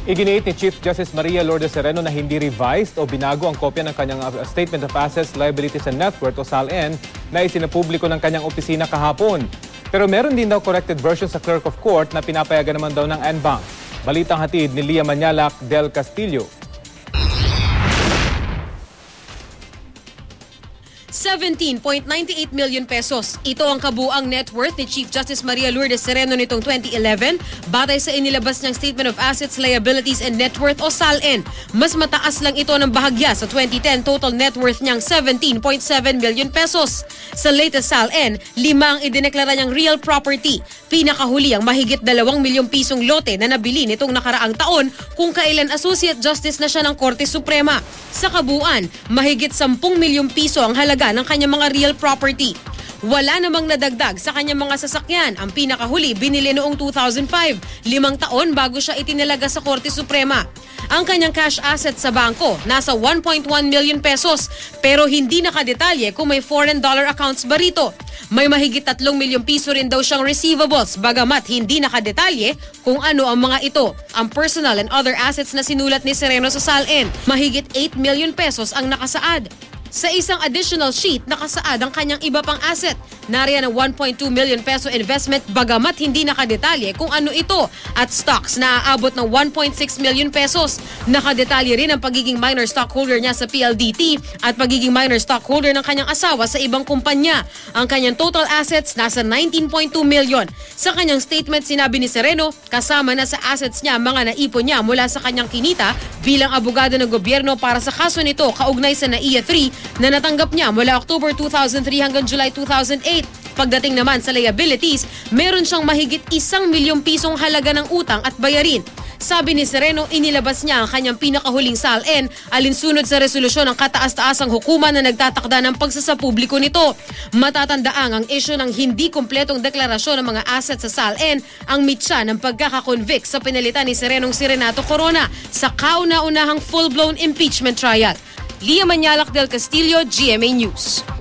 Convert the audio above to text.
Iginiit ni Chief Justice Maria Lourdes Sereno na hindi revised o binago ang kopya ng kanyang Statement of Assets, Liabilities and Net Worth o SALN na isinapubliko ng kanyang opisina kahapon. Pero meron din daw corrected version sa Clerk of Court na pinapayagan naman daw ng NBank. Balitang hatid ni Lia Manyalak del Castillo. 17.98 million pesos. Ito ang kabuang net worth ni Chief Justice Maria Lourdes Sereno nitong 2011 batay sa inilabas niyang Statement of Assets, Liabilities and Net Worth o SALN. Mas mataas lang ito ng bahagya sa 2010 total net worth niyang 17.7 million pesos. Sa latest SALN, 5 ang idineklara niyang real property. Pinakahuli ang mahigit 2 milyong pisong lote na nabili nitong nakaraang taon kung kailan Associate Justice na siya ng Korte Suprema. Sa kabuuan, mahigit 10 milyong piso ang halaga ng kanyang mga real property. Wala namang nadagdag sa kanyang mga sasakyan. Ang pinakahuli binili noong 2005, 5 taon bago siya itinalaga sa Korte Suprema. Ang kanyang cash assets sa bangko nasa 1.1 million pesos pero hindi nakadetalye kung may foreign dollar accounts ba rito. May mahigit 3 milyong piso rin daw siyang receivables bagamat hindi nakadetalye kung ano ang mga ito. Ang personal and other assets na sinulat ni Sereno sa SALN, mahigit 8 million pesos ang nakasaad. Sa isang additional sheet, nakasaad ang kanyang iba pang asset. Nariyan ang 1.2 million peso investment bagamat hindi nakadetalye kung ano ito at stocks na aabot ng 1.6 million pesos. Nakadetalye rin ang pagiging minor stockholder niya sa PLDT at pagiging minor stockholder ng kanyang asawa sa ibang kumpanya. Ang kanyang total assets nasa 19.2 million. Sa kanyang statement, sinabi ni Sereno, kasama na sa assets niya mga naipon niya mula sa kanyang kinita bilang abogado ng gobyerno para sa kaso nito kaugnay sa NAIA 3 na natanggap niya mula October 2003 hanggang July 2008. Pagdating naman sa liabilities, meron siyang mahigit 1 milyong pisong halaga ng utang at bayarin. Sabi ni Sereno, inilabas niya ang kanyang pinakahuling SALN alinsunod sa resolusyon ng kataas-taasang hukuman na nagtatakda ng pagsasapubliko nito. Matatandaan ang issue ng hindi kumpletong deklarasyon ng mga assets sa SALN ang mitsa ng pagkakakonvict sa pinalitan ni Serenong si Renato Corona sa kauna-unahang full-blown impeachment trial. Lia Manyalak del Castillo, GMA News.